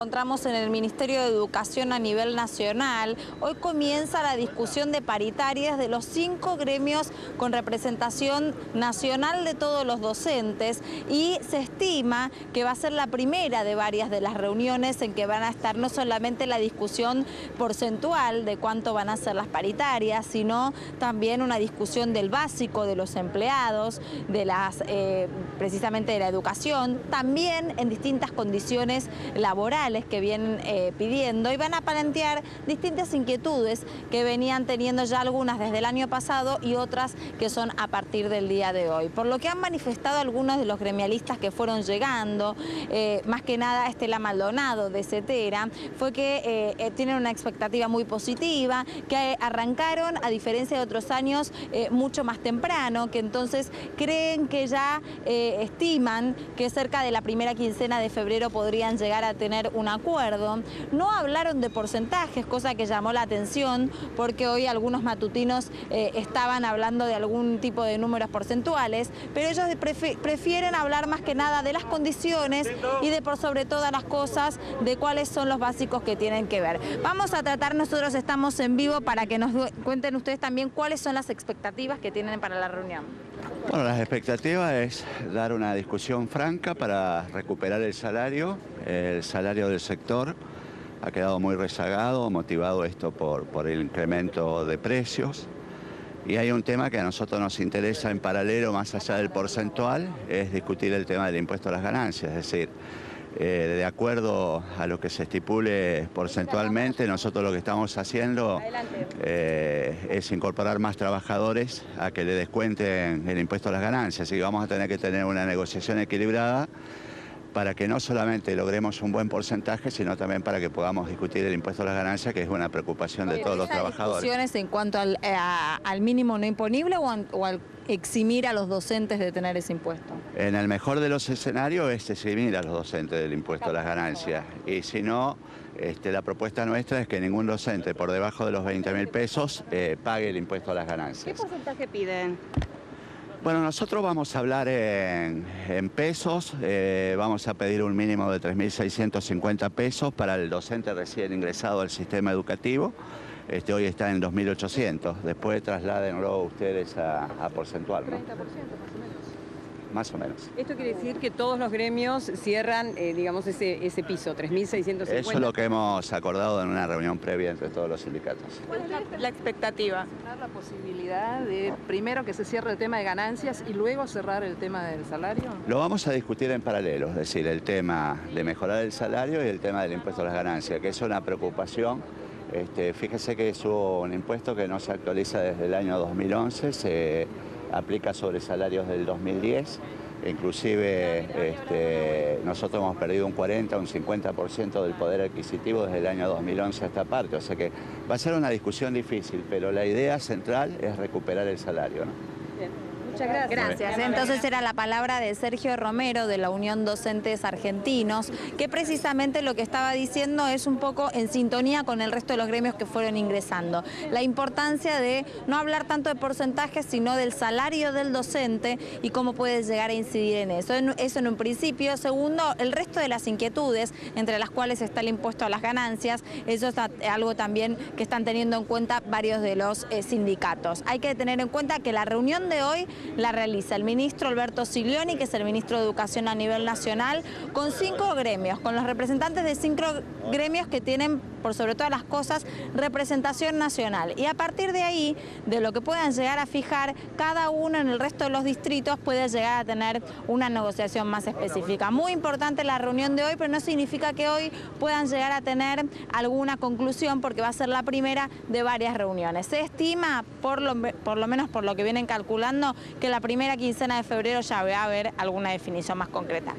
Encontramos en el Ministerio de Educación a nivel nacional. Hoy comienza la discusión de paritarias de los 5 gremios con representación nacional de todos los docentes y se estima que va a ser la primera de varias de las reuniones en que van a estar no solamente la discusión porcentual de cuánto van a ser las paritarias, sino también una discusión del básico de los empleados, de las precisamente de la educación, también en distintas condiciones laborales que vienen pidiendo, y van a plantear distintas inquietudes que venían teniendo ya algunas desde el año pasado y otras que son a partir del día de hoy. Por lo que han manifestado algunos de los gremialistas que fueron llegando, más que nada Estela Maldonado de CETERA, fue que tienen una expectativa muy positiva, que arrancaron a diferencia de otros años mucho más temprano, que entonces creen que ya estiman que cerca de la primera quincena de febrero podrían llegar a tener un acuerdo. No hablaron de porcentajes, cosa que llamó la atención porque hoy algunos matutinos estaban hablando de algún tipo de números porcentuales, pero ellos prefieren hablar más que nada de las condiciones y de por sobre todas las cosas de cuáles son los básicos que tienen que ver. Vamos a tratar, nosotros estamos en vivo para que nos cuenten ustedes también cuáles son las expectativas que tienen para la reunión. Bueno, las expectativas es dar una discusión franca para recuperar el salario del sector. Ha quedado muy rezagado, motivado esto por el incremento de precios. Y hay un tema que a nosotros nos interesa en paralelo, más allá del porcentual, es discutir el tema del impuesto a las ganancias. Es decir, de acuerdo a lo que se estipule porcentualmente, nosotros lo que estamos haciendo es incorporar más trabajadores a que le descuenten el impuesto a las ganancias. Y vamos a tener que tener una negociación equilibrada para que no solamente logremos un buen porcentaje, sino también para que podamos discutir el impuesto a las ganancias, que es una preocupación de todos los trabajadores. ¿Discusiones en cuanto al mínimo no imponible o al eximir a los docentes de tener ese impuesto? En el mejor de los escenarios es eximir a los docentes del impuesto a las ganancias. Y si no, la propuesta nuestra es que ningún docente por debajo de los 20.000 pesos pague el impuesto a las ganancias. ¿Qué porcentaje piden? Bueno, nosotros vamos a hablar en pesos, vamos a pedir un mínimo de 3.650 pesos para el docente recién ingresado al sistema educativo. Hoy está en 2.800, después trasládenlo ustedes a porcentual, ¿no? 30% más o menos. Más o menos. Esto quiere decir que todos los gremios cierran, digamos, ese piso, 3.650. Eso es lo que hemos acordado en una reunión previa entre todos los sindicatos. ¿Cuál es la expectativa? La posibilidad de primero que se cierre el tema de ganancias y luego cerrar el tema del salario. Lo vamos a discutir en paralelo, es decir, el tema de mejorar el salario y el tema del impuesto a las ganancias, que es una preocupación. Fíjese que es un impuesto que no se actualiza desde el año 2011, se aplica sobre salarios del 2010, inclusive nosotros hemos perdido un 40, un 50% del poder adquisitivo desde el año 2011 a esta parte, o sea que va a ser una discusión difícil, pero la idea central es recuperar el salario, ¿no? Bien. Muchas gracias. Gracias. Entonces era la palabra de Sergio Romero de la Unión Docentes Argentinos, que precisamente lo que estaba diciendo es un poco en sintonía con el resto de los gremios que fueron ingresando. La importancia de no hablar tanto de porcentajes, sino del salario del docente y cómo puede llegar a incidir en eso. Eso en un principio. Segundo, el resto de las inquietudes, entre las cuales está el impuesto a las ganancias, eso es algo también que están teniendo en cuenta varios de los sindicatos. Hay que tener en cuenta que la reunión de hoy la realiza el ministro Alberto Siglioni, que es el ministro de Educación a nivel nacional, con 5 gremios, con los representantes de 5 gremios que tienen, por sobre todas las cosas, representación nacional. Y a partir de ahí, de lo que puedan llegar a fijar, cada uno en el resto de los distritos puede llegar a tener una negociación más específica. Muy importante la reunión de hoy, pero no significa que hoy puedan llegar a tener alguna conclusión, porque va a ser la primera de varias reuniones. Se estima, por lo menos por lo que vienen calculando, que la primera quincena de febrero ya va a haber alguna definición más concreta.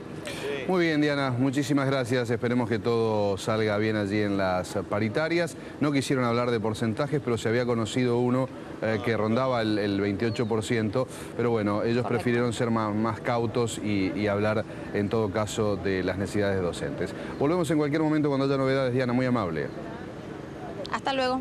Muy bien, Diana, muchísimas gracias. Esperemos que todo salga bien allí en las paritarias. No quisieron hablar de porcentajes, pero se había conocido uno que rondaba el 28%, pero bueno, ellos prefirieron ser más cautos y hablar en todo caso de las necesidades docentes. Volvemos en cualquier momento cuando haya novedades, Diana, muy amable. Hasta luego.